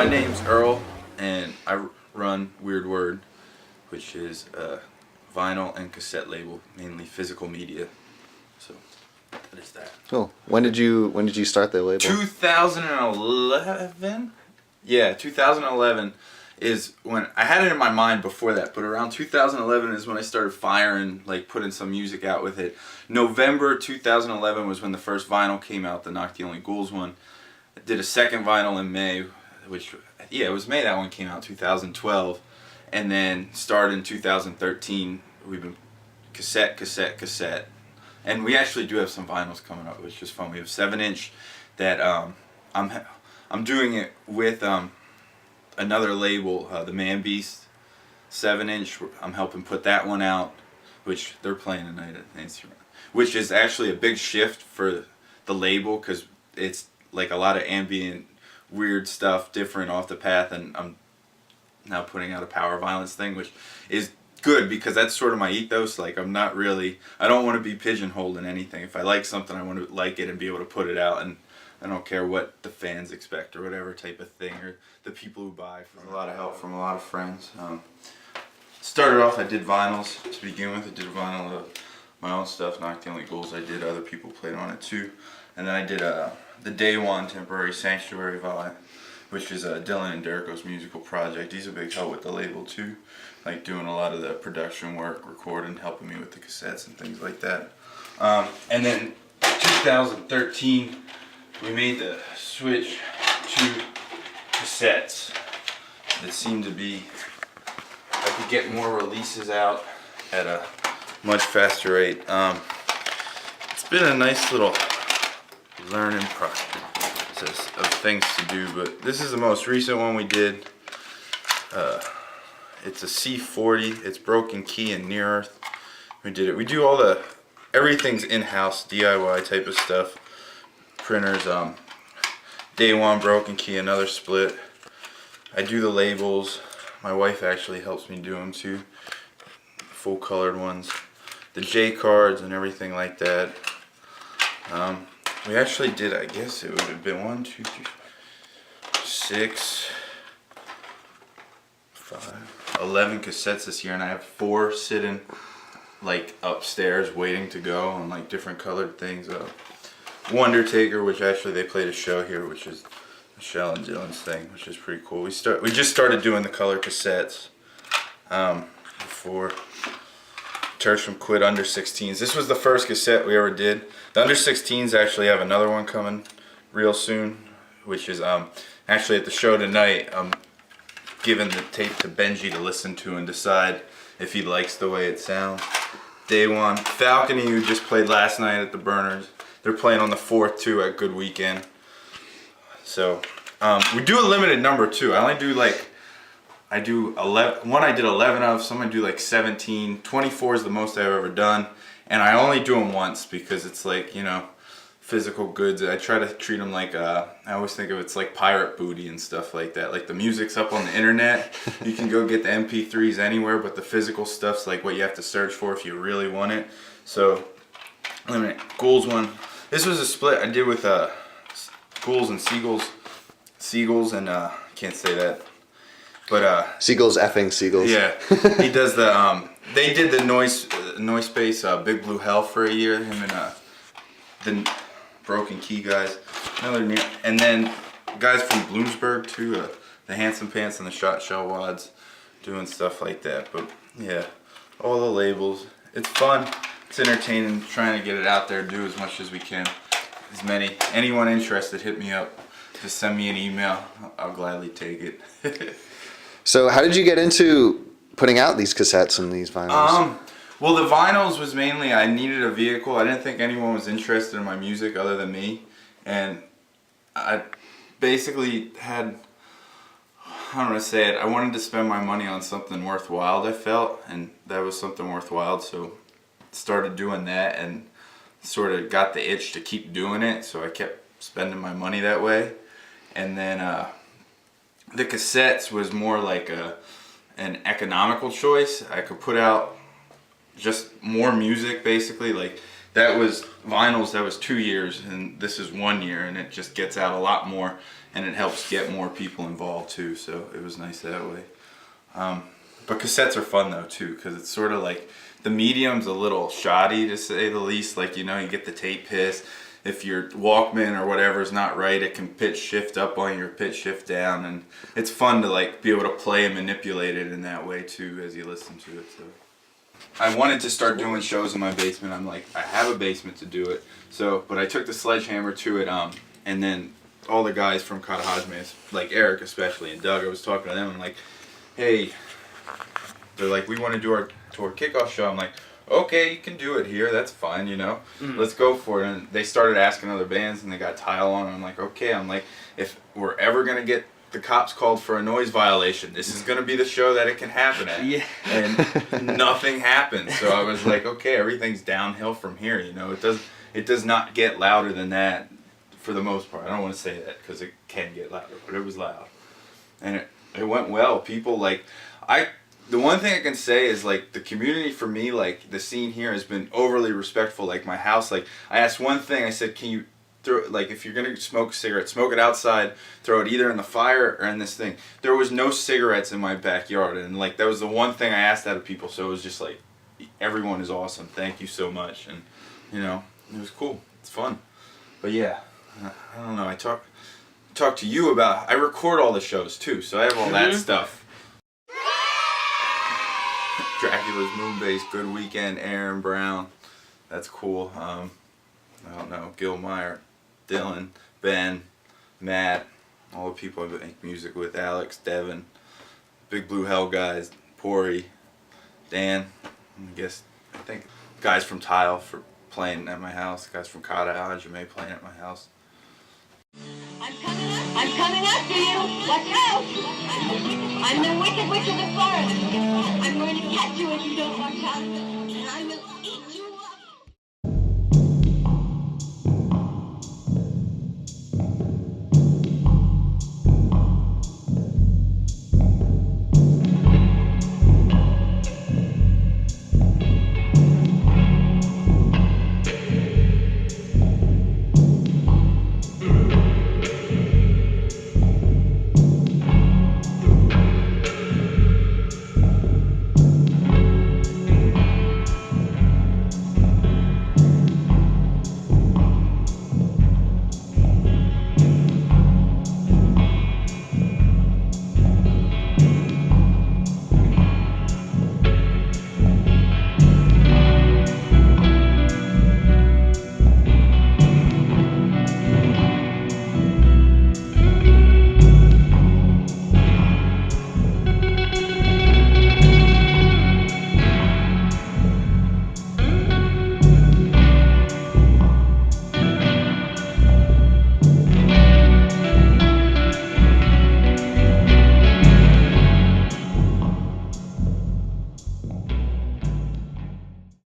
My name's Earl, and I run wwyrd, which is a vinyl and cassette label, mainly physical media. So that is that. Cool. When did you start the label? 2011. Yeah, 2011 is when I had it in my mind before that, but around 2011 is when I started firing, like putting some music out with it. November 2011 was when the first vinyl came out, the Knock the Only Ghouls one. I did a second vinyl in May, which, yeah, it was May that one came out, 2012. And then started in 2013, we've been cassette. And we actually do have some vinyls coming up, which is fun. We have 7-inch that I'm doing it with another label, the Man Beast 7-inch. I'm helping put that one out, which they're playing tonight at the instrument. Which is actually a big shift for the label, because it's like a lot of ambient, weird stuff, different, off the path, and I'm now putting out a power violence thing, which is good because that's sort of my ethos. Like, I don't want to be pigeonholed in anything. If I like something, I want to like it and be able to put it out, and I don't care what the fans expect or whatever type of thing, or the people who buy. From a lot of help from a lot of friends. Started off, I did vinyls to begin with. I did a vinyl of my own stuff, Knock the Only Ghouls. I did, other people played on it too. And then I did the Day One Temporary Sanctuary vibe, which is Dylan and Derrico's musical project. He's a big help with the label too, like doing a lot of the production work, recording, helping me with the cassettes and things like that. And then 2013, we made the switch to cassettes. That seemed to be, I could get more releases out at a much faster rate. It's been a nice little learning process of things to do, but this is the most recent one we did. It's a C40. It's broken key and near earth. We did it. We do everything's in-house DIY type of stuff. Printers, Day One, broken key, another split. I do the labels. My wife actually helps me do them too. Full colored ones. The J cards and everything like that. We actually did, I guess it would have been 1, 2, 3, 6, 5, 11 cassettes this year, and I have 4 sitting like upstairs waiting to go on like different colored things. Wondertaker, which actually they played a show here, which is Michelle and Dylan's thing, which is pretty cool. We just started doing the color cassettes before Tertium quit Under 16s. This was the first cassette we ever did. The Under 16s actually have another one coming real soon, which is actually at the show tonight. I'm giving the tape to Benji to listen to and decide if he likes the way it sounds. Day One. Falcony, who just played last night at the Burners. They're playing on the 4th too at Good Weekend. So we do a limited number too. I did 11 of, some I do like 17. 24 is the most I've ever done, and I only do them once because it's like, you know, physical goods. I try to treat them like I always think of it's like pirate booty and stuff like that. Like the music's up on the internet, you can go get the MP3s anywhere, but the physical stuff's like what you have to search for if you really want it. So limited. Ghouls one. This was a split I did with Ghouls and Seagulls, and can't say that. But Seagulls effing Seagulls. Yeah, he does the they did the noise space Big Blue Hell for a year. Him and the Broken Key guys. And then guys from Bloomsburg too. The Handsome Pants and the Shot Shell Wads, doing stuff like that. But yeah, all the labels. It's fun. It's entertaining. Trying to get it out there. Do as much as we can. Anyone interested, hit me up. Just send me an email. I'll gladly take it. So how did you get into putting out these cassettes and these vinyls? Well, the vinyls was mainly I needed a vehicle. I didn't think anyone was interested in my music other than me, and I basically had, I don't want to say it, I wanted to spend my money on something worthwhile, I felt, and that was something worthwhile, so started doing that and sort of got the itch to keep doing it, so I kept spending my money that way. And then the cassettes was more like an economical choice. I could put out just more music basically. Like that was vinyls, that was 2 years, and this is 1 year, and it just gets out a lot more and it helps get more people involved too. So it was nice that way. But cassettes are fun though too, because it's sort of like the medium's a little shoddy to say the least. Like, you know, you get the tape hiss. If your Walkman or whatever is not right, it can pitch shift up on your pitch shift down, and it's fun to like be able to play and manipulate it in that way too as you listen to it. So I wanted to start doing shows in my basement. I'm like, I have a basement to do it. So, but I took the sledgehammer to it, and then all the guys from Katahajime, like Eric especially and Doug, I was talking to them. I'm like, hey, they're like, we want to do our tour kickoff show. I'm like, okay, you can do it here. That's fine, you know. Let's go for it. And they started asking other bands, and they got Tile on. And I'm like, okay. I'm like, if we're ever gonna get the cops called for a noise violation, this is gonna be the show that it can happen at. Yeah. And nothing happened. So I was like, okay, everything's downhill from here. You know, it does not get louder than that for the most part. I don't want to say that because it can get louder, but it was loud, and it went well. People like the one thing I can say is like the community for me, like the scene here has been overly respectful. Like my house, like I asked one thing, I said, can you throw, like if you're gonna smoke a cigarette, smoke it outside, throw it either in the fire or in this thing. There was no cigarettes in my backyard, and like that was the one thing I asked out of people. So it was just like, everyone is awesome, thank you so much. And you know, it was cool, it's fun. But yeah, I don't know, I talk to you about, I record all the shows too, so I have all that stuff. Dracula's Moonbase, Good Weekend, Aaron Brown, that's cool. I don't know, Gil Meyer, Dylan, Ben, Matt, all the people I make music with, Alex, Devin, Big Blue Hell guys, Pori, Dan, I think guys from Tile for playing at my house, guys from Kata Hajime playing at my house. I'm coming after you! Watch out! I'm the wicked witch of the forest! I'm going to catch you if you don't watch out! And I will